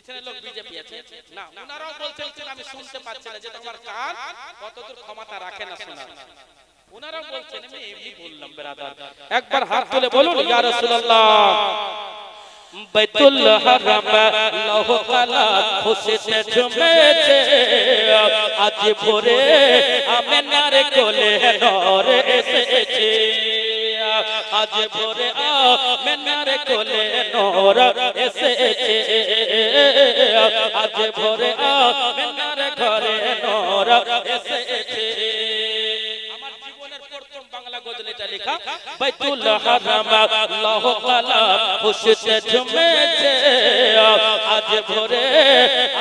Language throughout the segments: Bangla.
পিছনে লোক বিজেপি আছে না, ওনারাও বলছেন আমি শুনতে পাচ্ছি না, যে তোমার কান কতদূর ক্ষমতা রাখে না শোনা। ওনারাও বলছেন, আমি এমনি বললাম ব্রাদার। একবার হাত তুলে বলুন ইয়া রাসূলুল্লাহ। বাইতুল হারাম লৌহ কালা খুশিতে ঝুমেছে, আজ ভোরে আমিনার কোলে নূর এসেছে, আজ ভোরে আমিনার কোলে নূর এসেছে, আজ ভোরে আমিনার ঘরে নূর এসেছে। আমার জীবনের প্রথম বাংলা গজলটা লেখা, বাইতুল হারাম লৌহ কালা খুশিতে ঝুমেছে, আজ ভোরে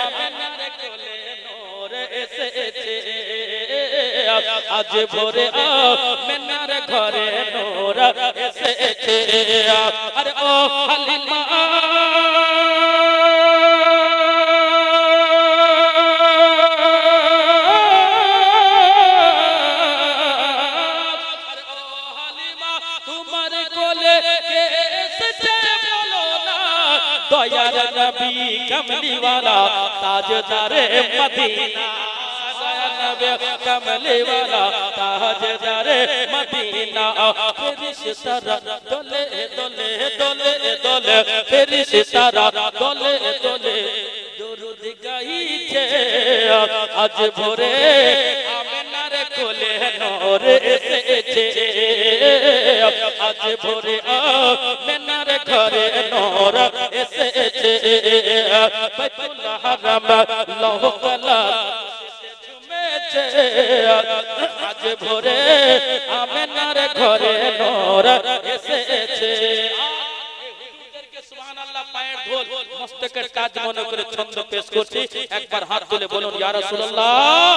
আমিনার কোলে নূর এসেছে, আজ ভোরে আমিনার ঘরে নূর এসেছে। আরে ও হালিমা दयार नबी कमली वाला ताजदारे मदीना, नबी कमली वाला ताजदारे मदीना, फरिश्ता दोले दोले दोले दोले, फरिश्ता दोले दोले दुरूद गाइছে, আজ ভোরে আমিনার কোলে নূর এসেছে, আজ ভোরে আমিনার ঘরে নূর এসেছে, বাইতুল হারাম লৌহ কালা ঝুমেছে, আজ ভোরে আমিনার ঘরে নূর এসেছে। সুবহানাল্লাহ, পায়ের ধুল মস্তকের কাজ মনে করে ছন্দ পেশ করছি। একবার হাত তুলে বলুন ইয়া রাসূলুল্লাহ।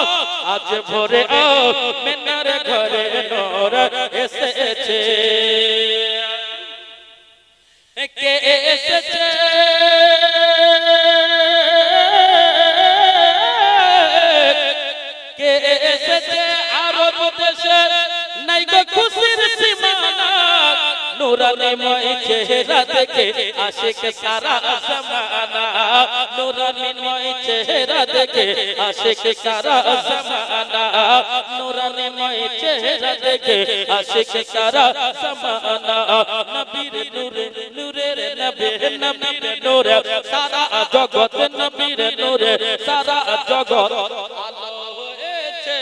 আজ ভোরে আমিনার ঘরে নূর এসেছে, কে এসেছে কে এসেছে আরব দেশে, নাই গো খুশির সীমানা, নূরানীময় চেহারা দেখে আশিক সারা জামানা, নূরানীময় চেহারা দেখে আশিক সারা জামানা, নূরানীময় চেহারা দেখে আশিক সারা জামানা, নবীর নূরে নূরের নবী, নবীর নূরে সারা জগৎ, নবীর নূরে সারা জগৎ আলো হয়েছে,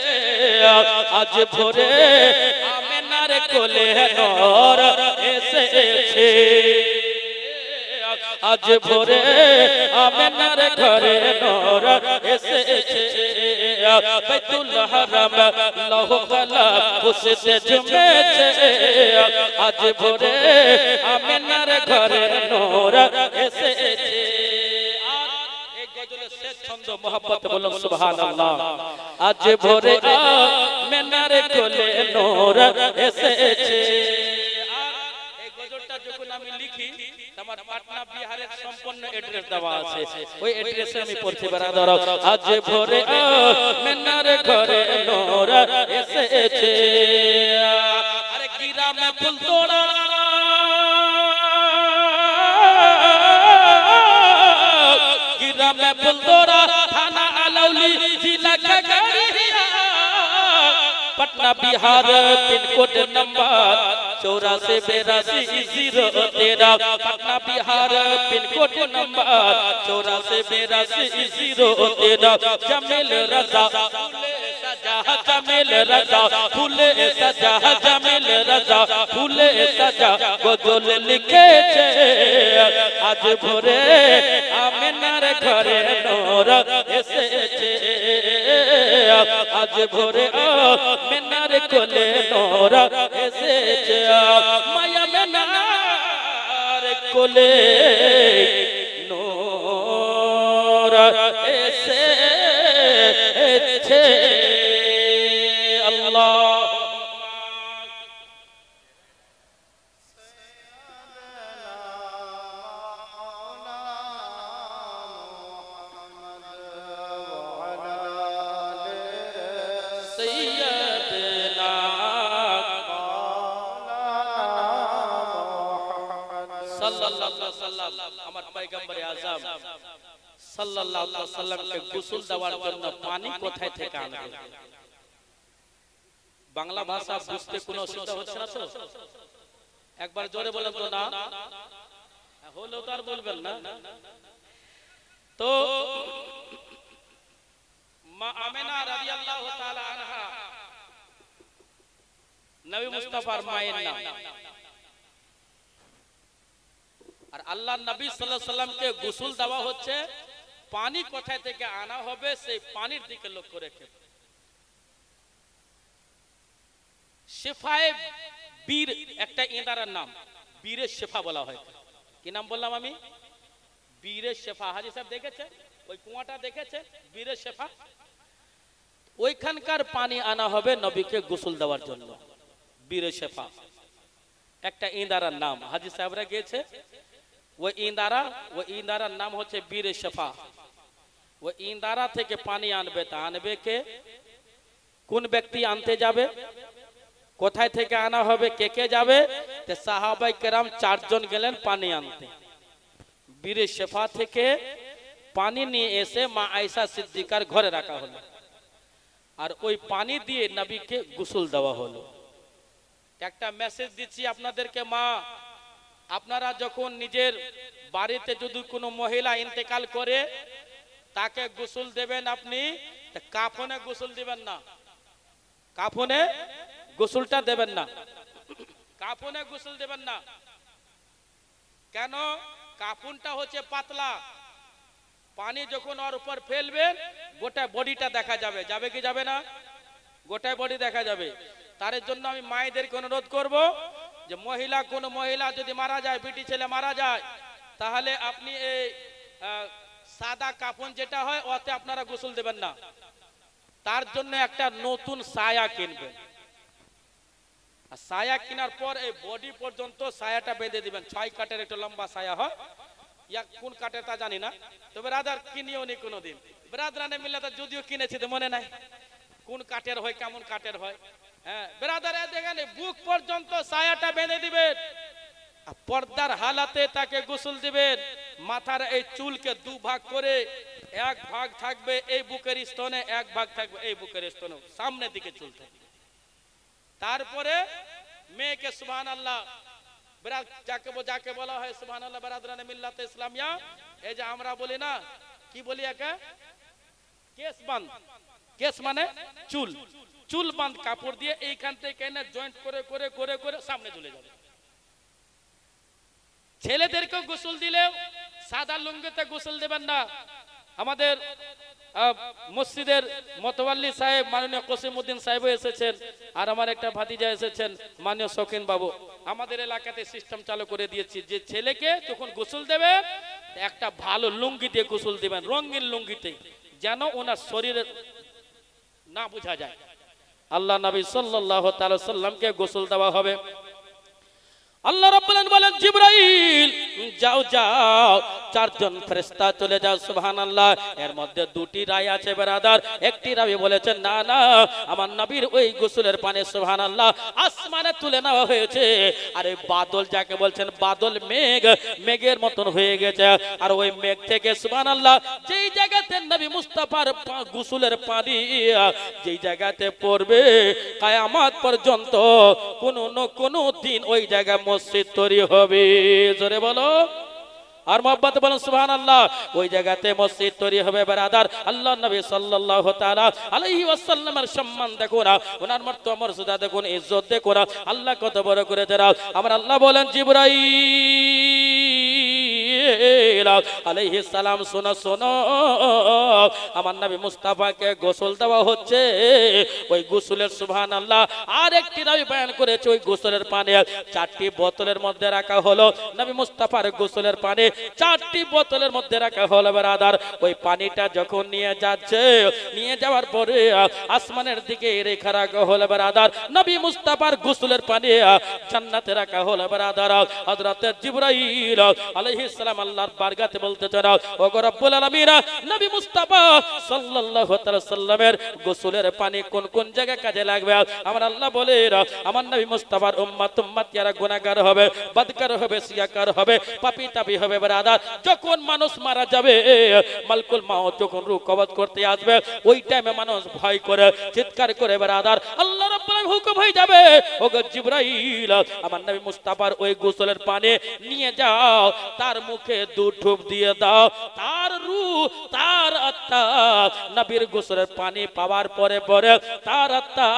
আজ ভোরে আমিনার কোলে নূর এসেছে, আজ ভোরে আমিনার ঘরে নূর এসেছে, বাইতুল হারাম লৌহ কালা খুশিতে ঝুমেছে, আজ ভোরে আমিনার ঘরে নূর এসেছে। ছন্দ মোহাম্মত বলুন সুবহানাল্লাহ। আজ ভোরে আমিনার কোলে নূর এসেছে। এই গজলটা যখন আমি লিখি, আমার পাটনা বিহারের সম্পূর্ণ অ্যাড্রেস দেওয়া আছে, ওই অ্যাড্রেসে আমি পড়ছি ব্রাদার। আজ ভোরে আমিনার ঘরে নূর এসেছে, আরে গ্রামে ফুল তোড়া, গ্রামে ফুল তোড়া, থানা আলাউলি, जिला Khagaria, Patna Bihar, pin code number 848213, Patna Bihar, pin code number 848213, Jamil Raza Jamil Raza फूले सजा, जमील रजा फूले सजा गजल लिखेছে, আজ ভোরে আমিনার ঘরে নূর এসেছে, আজ ভোরে আমিনার কোলে নূর এসেছে, মায়া আমিনার কোলে নূর এসেছে। আল্লাহ আমার পয়গম্বরে আযম সাল্লাল্লাহু আলাইহি ওয়াসাল্লামকে গোসল দেওয়ার জন্য পানি কোথায় থেকে আনবে? বাংলা ভাষা বুঝতে কোনো অসুবিধা হচ্ছে না তো? একবার জোরে বলেন তো। না হলো তো আর বলবেন না। তো মা আমেনা রাদিয়াল্লাহু তাআলা আনহা নবী মুস্তাফার মায়ের নাম। আর আল্লাহর নবী সাল্লাল্লাহু আলাইহি ওয়াসাল্লামকে গোসল দেওয়া হচ্ছে, পানি কোথায় থেকে আনা হবে সেই পানির দিকে লক্ষ্য রেখে। শেফায়ে বীর একটা ইঁদারার নাম, বীরে শেফা বলা হয়। কি নাম বললাম আমি? বীরে শেফা। হাজী সাহেব দেখেছে ওই কুয়াটা, দেখেছে বীরে শেফা? ওইখানকার পানি আনা হবে নবীকে গোসল দেওয়ার জন্য। বীরে শেফা একটা ইঁদারার নাম। হাজী সাহেবরা গিয়েছে, ওই ইঁদারার নাম হচ্ছে বীরে শেফা। ওই ইঁদারা থেকে পানি আনবে। তা আনবে কে? কোন ব্যক্তি আনতে যাবে? কোথায় থেকে আনা হবে? কে কে যাবে? সাহাবায়ে কেরাম 4 জন গেলেন পানি আনতে। বীরে শেফা থেকে পানি নিয়ে এসে মা আয়েশা সিদ্দিকার ঘরে রাখা হলো, আর ওই পানি দিয়ে নবীকে গোসল দেওয়া হলো। একটা মেসেজ দিচ্ছি আপনাদেরকে, মা, আপনারা যখন নিজের বাড়িতে যদি কোনো মহিলা ইন্তেকাল করে তাকে গোসল দেবেন, আপনি কাফনে গোসল দিবেন না। কাফনে গোসলটা দেবেন না। কাফনে গোসল দেবেন না। কেন? কাফনটা হচ্ছে পাতলা, পানি যখন ওর উপর ফেলবেন গোটা বডিটা দেখা যাবে। যাবে কি যাবে না? গোটা বডি দেখা যাবে। তার জন্য আমি মায়েদেরকে অনুরোধ করব যে কোনো মহিলা যদি মারা যায়, বিটি ছেলে মারা যায়, তাহলে আপনি এই সাদা কাফন যেটা হয় ওতে আপনারা গোসল দেবেন না। তার জন্য একটা নতুন সায়া কিনবেন। আর সায়া কেনার পর এই বডি পর্যন্ত সায়াটা বেঁধে দিবেন। 6 কাঠের একটা লম্বা সায়া হয়, ইয়া কোন কাঠের তা জানি না, তবে রাদার কিনিও নি কোনোদিন। ব্রাদারানে মিল্লাতে যদিও কিনেছি তো মনে নাই কোন কাঠের হয়, কেমন কাঠের হয়। হ্যাঁ ব্রাদারে দেখেন বুক পর্যন্ত সায়াটা বেঁধে দিবেন। পর্দার হালাতে তাকে গোসল দিবেন। মাথার এই চুলকে 2 ভাগ করে, 1 ভাগ থাকবে এই বুকের স্তনে, 1 ভাগ থাকবে এই বুকের স্তনে, সামনের দিকে চুল থাকবে। তারপরে মেয়েকে সুবহানাল্লাহ, যাকে বলা হয় সুবহানাল্লাহ বারাদরানে মিল্লাতে ইসলামিয়া, এই যে আমরা বলি না, কি বলি একে? কেস বাঁধ। কেস মানে চুল। চুল বাঁধ কাপড় দিয়ে এইখান থেকে এনে জয়েন্ট করে করে করে করে সামনে চলে যাবে। ছেলেদেরকে গোসল দিলেও সাদা লুঙ্গিতে গোসল দেবেন না। আমাদের মসজিদের মতওয়াল্লি সাহেব মাননীয় কসিমউদ্দিন সাহেব এসেছেন, আর আমার একটা ভাতিজা এসেছেন মাননীয় শৌখিন বাবু। আমাদের এলাকাতে সিস্টেম চালু করে দিয়েছি যে ছেলেকে যখন গোসল দেবে একটা ভালো লুঙ্গি দিয়ে গোসল দিবেন, রঙিন লুঙ্গিতে, যেন ওনার শরীরে না বোঝা যায়। আল্লাহ নবী সাল্লাল্লাহু তাআলা সাল্লামকে গোসল দেওয়া হবে। আল্লাহ রাব্বুল আলামিন বলেন, জিবরাইল যাও যাও, 4 জন ফেরেশতা চলে যাও। সুবহানাল্লাহ। এর মধ্যে 2টি রায় আছে ব্রাদার। একটি রাবি বলেছেন না না, আমার নবীর ওই গোসলের পানি সুবহানাল্লাহ আসমানে তুলে নেওয়া হয়েছে। আর এই বাদল যাকে বলছেন, বাদল মেঘের মতন হয়ে গেছে। আর ওই মেঘ থেকে সুবহানাল্লাহ যেই জায়গাতে নবী মুস্তাফার গোসলের পানি যেই জায়গাতে পড়বে কিয়ামত পর্যন্ত কোনো দিন ওই জায়গা মসজিদ তৈরি হবে। জোরে বলো আর মহব্বতে বলেন সুবহানাল্লাহ। ওই জায়গাতে মসজিদ তৈরি হবে ব্রাদার। আল্লাহর নবী সাল্লাল্লাহু তাআলা আলাইহি ওয়াসাল্লামের সম্মান দেখুন, ওনার মর্যাদা দেখুন, ইজ্জত দেখুন, আল্লাহ কত বড় করে দেন। আমার আল্লাহ বলেন, জিবরাইল আলাইহিস সালাম শোনো শোনো, আমার নবী মুস্তাফাকে গোসল দেওয়া হচ্ছে। ওই গোসলের সুবহানাল্লাহ আর একটি রাবি বয়ান করেছে, ওই গোসলের পানি 4টি বোতলের মধ্যে রাখা হলো। নবী মুস্তাফার গোসলের পানি 4টি বোতলের মধ্যে রাখা হলো ব্রাদার। ওই পানিটা যখন নিয়ে যাচ্ছে, নিয়ে যাওয়ার পরে আসমানের দিকে রেখা রাখা হলো ব্রাদার। নবী মুস্তাফার গোসলের পানি জান্নাতে রাখা হলো ব্রাদার। হযরত জিবরাইল আলাইহিস সালাম আল্লাহর বারগাতে বলতেছেন, ও গো রব্বুল আলামিন, নবী মুস্তাফা সাল্লাল্লাহু তাআলা সাল্লামের গোসলের পানি কোন কোন জায়গায় কাজে লাগবে? আমার আল্লাহ বলে, আমার নবী মুস্তাফার উম্মত যারা গুনাহগার হবে, বদকার হবে, সিয়াকার হবে, পাপী তাপী হবে ব্রাদার, যখন মানুষ মারা যাবে, মালকুল মাউত যখন রূহ কবজ করতে আসবে, ওই টাইমে মানুষ ভয় করে চিৎকার করে ব্রাদার, আল্লাহ রাব্বুল আলামিন হুকুম হয়ে যাবে, ও গো জিবরাইল, আমার নবী মুস্তাফার ওই গোসলের পানি নিয়ে যাও, তার মুখে দু ঠুপ দিয়ে দাও, তার রূহ, তার আত্মা নবীর গোসলের পানি পাওয়ার পরে পরে তার আত্মা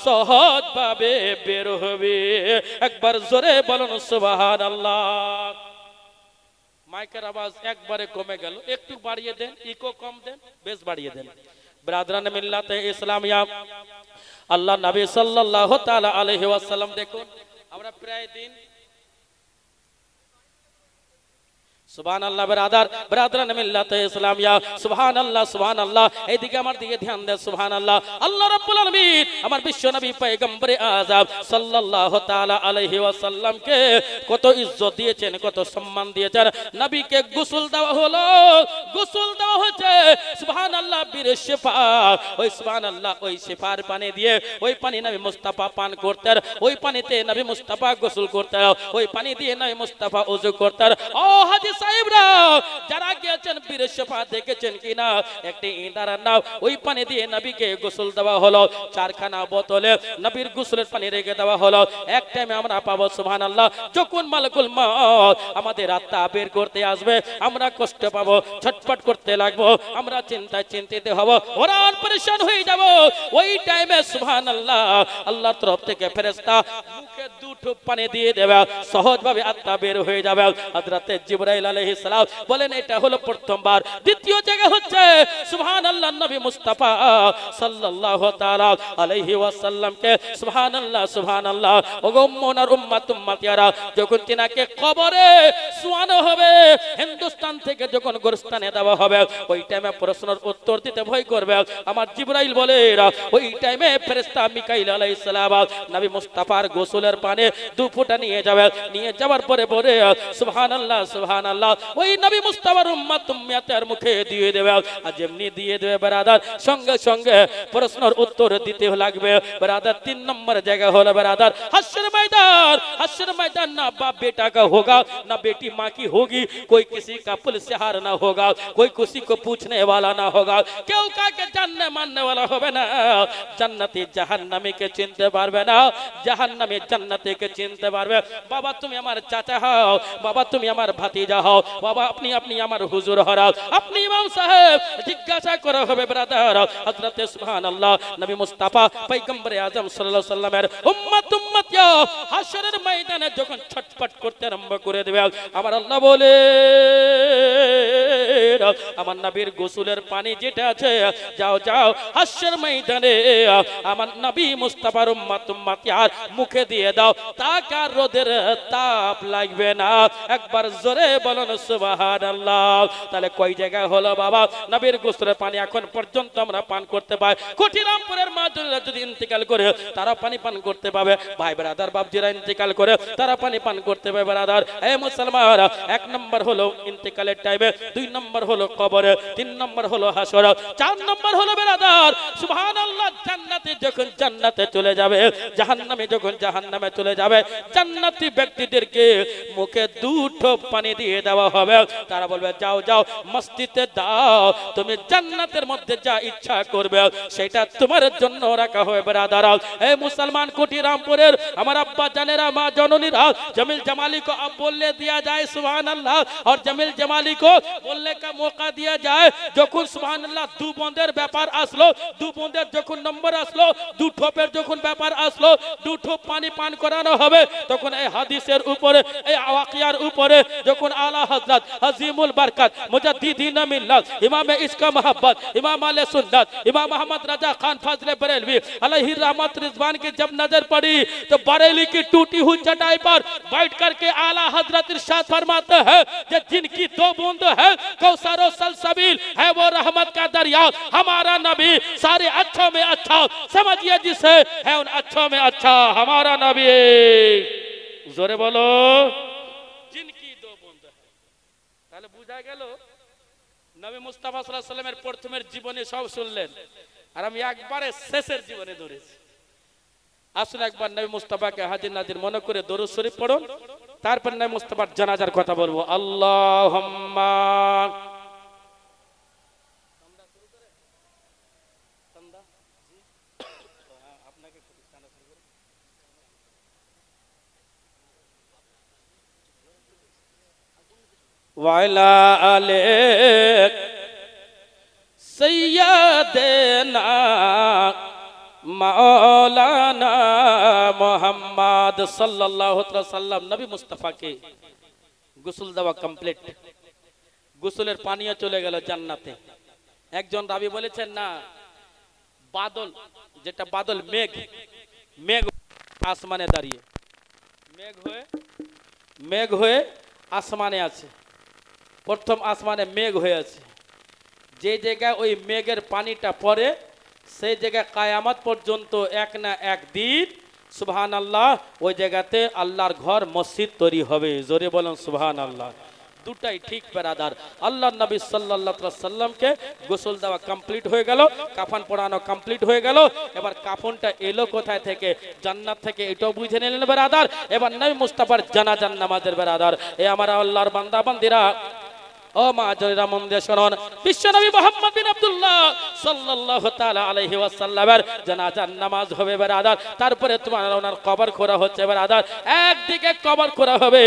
সহজভাবে বের হবে। একবার জোরে বলুন সুবহানাল্লাহ। মাইকের আওয়াজ একবারে কমে গেল, একটু বাড়িয়ে দেন, ইকো কম দেন, বেশ বাড়িয়ে দেন। ব্রাদরান মিল্লাতে ইসলামিয়া, আল্লাহ নবী সাল্লাল্লাহু তাআলা আলাইহি ওয়াসাল্লাম, দেখুন আমরা প্রায় দিন সুবহানাল্লাহ ব্রাদারান মিল্লাতে ইসলামিয়া, সুবহানাল্লাহ সুবহানাল্লাহ, এইদিকে আমার দিকে ধ্যান দেন, সুবহানাল্লাহ। আল্লাহ রাব্বুল আলামিন আমার বিশ্ব নবী পয়গম্বরে আযম সাল্লাল্লাহু তাআলা আলাইহি ওয়াসাল্লামকে কত ইজ্জত দিয়েছেন, কত সম্মান দিয়েছেন। নবীকে গোসল দেওয়া হলো, গোসল দেওয়া হচ্ছে সুবহানাল্লাহ বীর শিফা, ওই সুবহানাল্লাহ ওই শিফার পানি দিয়ে, ওই পানি নবী মুস্তাফা পান করতেন, ওই পানিতে নবী মুস্তাফা গোসল করতেন, ওই পানি দিয়ে নবী মুস্তাফা ওযু করতেন। ও হাজি সাহেবরা, যারা গিয়েছেন বীর শিফা দেখেছেন কিনা, একটি ইঁদারা নাও, ওই পানি দিয়ে নবীকে গোসল দেওয়া হলো, 4 খানা বোতলে নবীর গোসলের পানি রেখে দেওয়া হলো। এক টাইমে আমরা পাবো সুবহানাল্লাহ, যখন মালাকুল মউত আমাদের আত্মা বের করতে আসবে, আমরা কষ্ট পাবো, ছটফট করতে লাগবো, আমরা চিন্তায় চিন্তিত হব, ওরান পরেশান হয়ে যাব। ওই টাইমে সুবহানাল্লাহ আল্লাহর তরফ থেকে ফেরেশতা মুখে 2 ঠোপ পানি দিয়ে দেবে, সহজভাবে আত্মা বের হয়ে যাবে। হযরত জিবরাইল আলাইহিস সালাম বলেন, এটা হলো প্রথমবার। দ্বিতীয় জায়গা হচ্ছে সুবহানাল্লাহ নবী মুস্তাফা সাল্লাল্লাহু তাআলা আলাইহি ওয়াসাল্লামকে সুবহানাল্লাহ সুবহানাল্লাহ ওগো উম্মনার উম্মতিয়ারা, যখন তিনাকে কবরে শোয়ানো হবে, হিন্দুস্তান থেকে যখন গোরস্থানে দেওয়া হবে, ওই টাইমে প্রশ্নের উত্তর দিতে ভয় করবে। আমার জিবরাইল বলে, ওই টাইমে ফেরেশতা মিকাইল আলাইহিস সালাম নবী মুস্তাফার গোসলের পানি 2 ফোঁটা নিয়ে যাবে, নিয়ে যাওয়ার পরে পরে সুবহানাল্লাহ সুবহানাল্লাহ ওই নবী মুস্তাফার উম্মতের মুখে দিয়ে দেবে। আর যেমনি দিয়ে দেবে ব্রাদার, সঙ্গে সঙ্গে প্রশ্নের উত্তর দিতে লাগবে ब्रदर। 3 नंबर जगह होला ब्रदर हश्र मैदान। हश्र मैदान ना बाप बेटा का होगा ना बेटी माँ की होगी, कोई किसी का पुलिस से हार ना होगा, कोई किसी को पूछने वाला ना होगा, क्यों का के जानने मानने वाला होवे ना। जन्नती जहन्नमी के चिनते पारबे ना, जहन्नमी जन्नती के चिनते पारबे। बाबा तुम हमारे चाचा हो, बाबा तुम हमारे भतीजा हो, बाबा अपनी अपनी हमारे हुजूर हो, अपनी इमाम साहब जिज्ञासा करो होवे ब्रदर। हजरत सुभान अल्लाह नबी मुस्तफा पैगम्बर आजम सल्लल्लाहु अलैहि वसल्लमेर उम्मत उम्मतिया হাশরের ময়দানে যখন ছটফট করতে আরম্ভ করে দেবে, আমার আল্লাহ বলে আমার নবীর গোসলের পানি যেটা আছে, যাও যাও হাশর ময়দানে আমার নবী মুস্তাফার উম্মত উম্মতিয়ার মুখে দিয়ে দাও, তাকে আর রোদের তাপ লাগবে না। একবার জোরে বলুন সুবহানাল্লাহ। তাহলে কয় জায়গায় হলো বাবা নবীর গোসলের পানি এখন পর্যন্ত আমরা পান করতে পাই। কোটিরামপুরের মাঝরা যদি ইন্তেকাল করে তারা পানি পান করতে পাবে, ভাই ব্রাদার বাপজিরা ইন্তেকাল করে তারা পানি পান করতে পাবে ব্রাদার। এই মুসলমান, 1 নম্বর হলো ইন্তেকালের টাইমে, 2 নম্বর হলো কবরে, 3 নম্বর হলো হাসর, 4 নম্বর হলো ব্রাদার সুবহানাল্লাহ জান্নাতে যখন জান্নাতে চলে যাবে, জাহান্নামে যখন জাহান্নামে চলে যাবে, জান্নাতি ব্যক্তিদেরকে মুখে 2 ঠোপ পানি দিয়ে দেওয়া হবে। তারা বলবে যাও যাও মসজিদে দাও, তুমি জান্নাতের মধ্যে যা ইচ্ছা করবে সেটা তোমার জন্য রাখা হবে ব্রাদার। এই মুসলমান কোটিরামপুরের আমার अब्बा जानेरा माँ जननीरा जमील जमाली को अब बोलने दिया जाए सुभान अल्लाह, और जमील जमाली को बोलने का मौका दिया जाए। যখন সুবহান আল্লাহ 2 বন্দের ব্যাপার আসলো, 2 বন্দের যখন নম্বর আসলো, 2 ঠোপের যখন ব্যাপার আসলো, 2 ঠোপ পানি পান করানো হবে, তখন এই হাদিসের উপরে এই ওয়াকিয়ার উপরে যখন আলা হযরত আজিমুল বরকত মুজাদ্দিদিন মিল্লাত ইমাম ইসকা मोहब्बत इमाम आले सुन्नत इमाम मोहम्मद रजा खान फाजले बरेलवी अलैहि रहमत रिजवान की जब नजर पड़ी तो बरेली की टूटी हुई चटाई पर बैठ करके आला हजरत इरशाद फरमाते हैं कि जिनकी 2 बूंद है कौसर और सलसबील है वो रहमत का दरिया, हमारा नबी सारे अच्छों में अच्छा, समझिए जिसे है उन अच्छों में अच्छा हमारा नबी। जोरे बोलो जिनकी 2 बूंद है, বোঝা গেল নবী মুস্তাফা সাল্লাল্লাহু আলাইহি ওয়াসাল্লামের প্রথমের জীবনে সব শুনলেন, আর আমি একবারে শেষের জীবনে ধরেছি। আসুন একবার নবী মুস্তাফাকে হাজির নাজির মনে করে দরুদ শরীফ পড়ুন, তারপর নবী মুস্তাফার জানাজার কথা বলবো। আল্লাহুম্মা ওয়ালা আলে সাইয়্যিদানা মাওলানা মুহাম্মদ সাল্লাল্লাহু আলাইহি ওয়াসাল্লাম। নবী মুস্তাফাকে গোসল দেওয়া কমপ্লিট, গোসলের পানিও চলে গেল জান্নাতে। একজন রাবী বলেছেন না, বাদল যেটা বাদল মেঘ, মেঘ আসমানে দাঁড়িয়ে, মেঘ হয়ে আসমানে আছে, প্রথম আসমানে মেঘ হয়ে আছে। যে জায়গায় ওই মেঘের পানিটা পড়ে সেই জায়গায় কায়ামত পর্যন্ত এক না একদিন সুবহানাল্লাহ ওই জায়গাতে আল্লাহর ঘর মসজিদ তৈরি হবে। জোরে বলুন সুবহানাল্লাহ। দুটাই ঠিক বেরাদার। আল্লাহর নবী সাল্লাল্লাহু আলাইহি ওয়াসাল্লামকে গোসল দেওয়া কমপ্লিট হয়ে গেল, কাফন পরানো কমপ্লিট হয়ে গেল। এবার কাফনটা এলো কোথায় থেকে? জান্নাত থেকে। এটাও বুঝে নিলেন বেরাদার। এবার নবী মুস্তাফার জানাজার নামাজের বেরাদার। এ আমার আল্লাহর বান্দা বান্দিরা, ও মা জয়রা মন দিয়ে শুনুন, বিশ্বনবী মুহাম্মদ বিন আব্দুল্লাহ সাল্লাল্লাহু তাআলা আলাইহি ওয়াসাল্লামের জানাজার নামাজ হবে বেরাদার। তারপরে তোমার ওনার কবর খোঁড়া হচ্ছে বেরাদার। একদিকে কবর খোঁড়া হবে,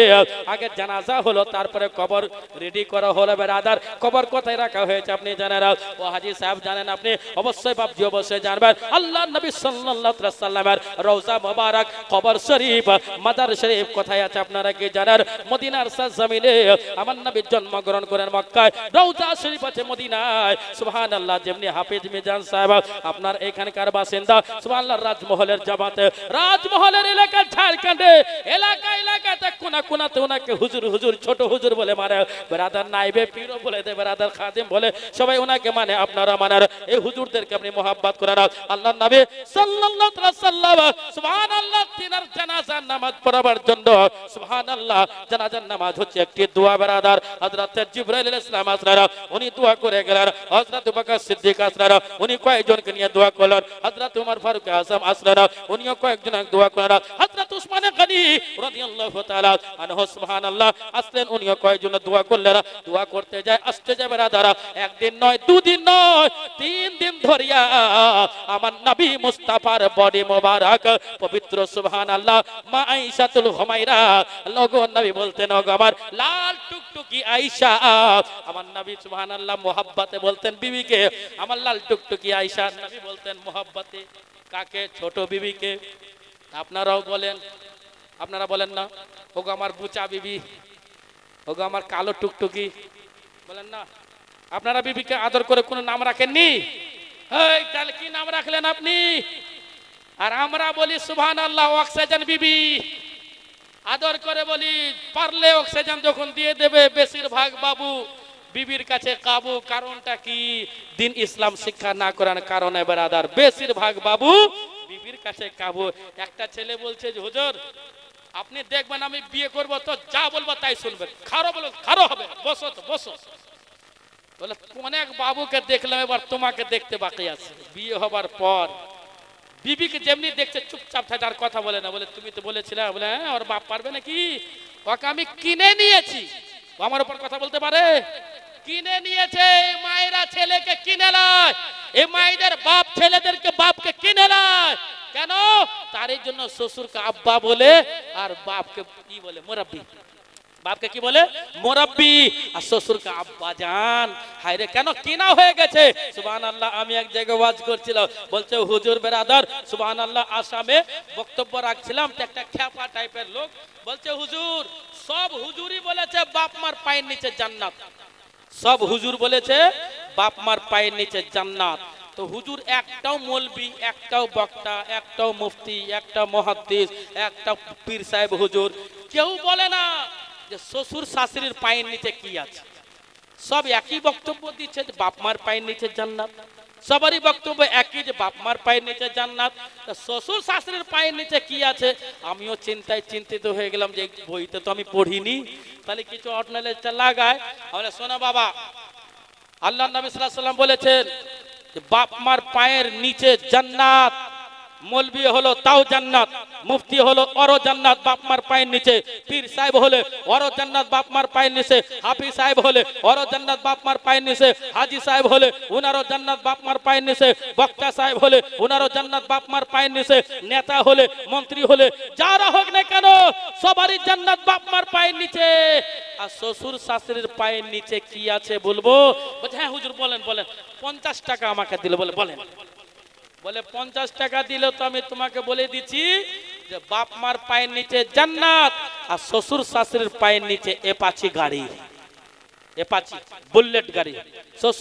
আগে জানাজা হলো, তারপরে কবর রেডি করা হলো বেরাদার। কবর কোথায় রাখা হয়েছে আপনি জানেন? ও হাজী সাহেব জানেন? আপনি অবশ্যই বাপজি অবশ্যই জানবেন। আল্লাহর নবী সাল্লাল্লাহু আলাইহি ওয়াসাল্লামের রওজা মোবারক, কবর শরীফ, মাজার শরীফ কোথায় আছে আপনারা কি জানেন? মদিনার জমিনে আমার নবী জন্মগ্রহণ মক্কায়, রওজা শরীফ আছে মদিনায়। সুবহানাল্লাহ। যেমনি হাফেজ মিজান সাহেব আপনার এখানকার বাসিন্দা, সুবহানাল্লাহ। রাজমহলের জামাতে, রাজমহলের এলাকা ঝাড়খণ্ডে এলাকাতে কোনা কোনাতে ওনাকে হুজুর হুজুর ছোট হুজুর বলে মানে ব্রাদার, নাইবে পীরও বলে দেয় ব্রাদার, খাদিম বলে সবাই ওনাকে মানে। আপনারা মানার এই হুজুরদেরকে আপনি মোহাব্বত করেন। আল্লাহর নবী সাল্লাল্লাহু আলাইহি ওয়াসাল্লাম সুবহানাল্লাহ তিনার জানাজার নামাজ পড়াবার জন্য, সুবহানাল্লাহ, জানাজার নামাজ হচ্ছে একটি দোয়া বেরাদার। হযরত জিবরাইল আলাইহিস সালাম আসলেন, উনি দোয়া করে গেলেন। হযরত বকর সিদ্দিক আসলেন, উনি কয়েকজনকে নিয়ে দোয়া করলেন। হযরত ওমর ফারুক আযম আসলেন, উনিও কয়েকজন দোয়া করলেন। হযরত উসমান গনি রাদিয়াল্লাহু তাআলা আনহু সুবহানাল্লাহ আসলেন, উনিও কয়েকজন দোয়া করলেন। দোয়া করতে যায় আসতে যায় বেরাদার, একদিন নয়, দুদিন নয়, 3 দিন ধরিয়া আমার নবী মুস্তাফার বডি মোবারক পবিত্র সুবহানাল্লাহ মা আয়েশাতুল হুমায়রা লগো নবী বলতেন, ওগো আমার লাল টুকটুকি আয়েশা। আমার নবী সুবহানাল্লাহ মোহাব্বতে বলতেন বিবিকে, আমার লাল টুকটুকি আয়েশা। নবী বলতেন মোহাব্বতে কাকে? ছোট বিবিকে। আপনারাও বলেন, আপনারা বলেন না, ওগো আমার বুচা বিবি, ওগো আমার কালো টুকটুকি, বলেন না? আপনারা বিবিকে আদর করে কোনো নাম রাখেননি? এই তাহলে কি নাম রাখলেন আপনি? আর আমরা বলি সুবহানাল্লাহ অক্সিজেন বিবি, আদর করে বলি। পারলে অক্সিজেন যখন দিয়ে দেবে বেশিরভাগ বাবু বিবির কাছে কাবু। কারণটা কি? দিন ইসলাম শিক্ষা না করার কারণে বেরাদার বেশিরভাগ বাবু বিবির কাছে কাবু। একটা ছেলে বলছে যে হুজুর আপনি দেখবেন আমি বিয়ে করব তো যা বলবো তাই শুনবেন, খারো বলো খারো হবে, বসো তো বসো। বলে অনেক বাবুকে দেখলাম, এবার তোমাকে দেখতে বাকি আছে। বিয়ে হবার পর বিবিকে যেমনি দেখছে চুপচাপ থাকে, আর কথা বলে না। বলে তুমি তো বলেছিলে, বলে হ্যাঁ ওর বাপ পারবে নাকি? ওকে আমি কিনে নিয়েছি, আমার উপর কথা বলতে পারে? কিনে নিয়েছে। মায়েরা ছেলেকে কিনে নেয়, এই মায়েদের বাপ ছেলেদেরকে বাপকে কিনে নেয়। কেন? তার জন্য শ্বশুরকে আব্বা বলে আর বাপকে কি বলে? মুরব্বি। বাপকে কি বলে? মুরব্বি। আর শ্বশুরকে আব্বা জান। হায়রে কেন কিনা হয়ে গেছে? সুবহানাল্লাহ। আমি এক জায়গায় ওয়াজ করছিলাম, বলছে হুজুর বেরাদার সুবহানাল্লাহ আসামে বক্তব্য রাখছিলাম, তো একটা খ্যাপা টাইপের লোক বলছে হুজুর সব হুজুরই বলেছে বাপ মার পায়ের নিচে জান্নাত, সব হুজুর বলেছে বাপ মার পায়ের নিচে জান্নাত। তো হুজুর একটাও মৌলবি, একটাও বক্তা, একটাও মুফতি, একটাও মুহাদ্দিস, একটাও পীর সাহেব হুজুর কেউ বলে না যে শ্বশুর শাশুড়ির পায়ের নিচে কি আছে। সব একই বক্তব্য দিচ্ছে যে বাপ মার পায়ের নিচে জান্নাত। সবারই বক্তব্য একই যে বাপ মার পায়ের নিচে জান্নাত। শ্বশুর শাশুড়ির পায়ের নিচে কি আছে? আমিও চিন্তিত হয়ে গেলাম যে বইতে তো আমি পড়িনি, তাহলে কিছু অর্থনলেজ লাগায়। আমরা শোনা বাবা, আল্লাহ নবী সাল্লাল্লাহু আলাইহি ওয়াসাল্লাম বলেছেন যে বাপ মার পায়ের নিচে জান্নাত। মৌলবি হলো তাও জান্নাত, মুফতি হলো ওরও জান্নাত বাপ মার পায়ের নিচে, পীর সাহেব হলে ওরও জান্নাত বাপ মার পায়ের নিচে, হাফিজ সাহেব হলে ওরও জান্নাত বাপ মার পায়ের নিচে, হাজি সাহেব হলে উনারও জান্নাত বাপ মার পায়ের নিচে, বক্তা সাহেব হলে উনারও জান্নাত বাপ মার পায়ের নিচে, নেতা হলে মন্ত্রী হলে যারা হোক না কেন সবারই জান্নাত বাপ মার পায়ের নিচে। আর শ্বশুর শাশুড়ির পায়ের নিচে কি আছে বলবো? বলছে হ্যাঁ হুজুর বলেন বলেন। 50 টাকা আমাকে দিলে, বলে বলেন। বলে 50 টাকা দিলে তো আমি তোমাকে বলে দিচ্ছি যে বাপ মার পায়ের নিচে জান্নাত, আর শ্বশুর শাশুড়ির পায়ের নিচে এপাচি গাড়ি, এপাচি বুলেট গাড়ি। শ্বশুর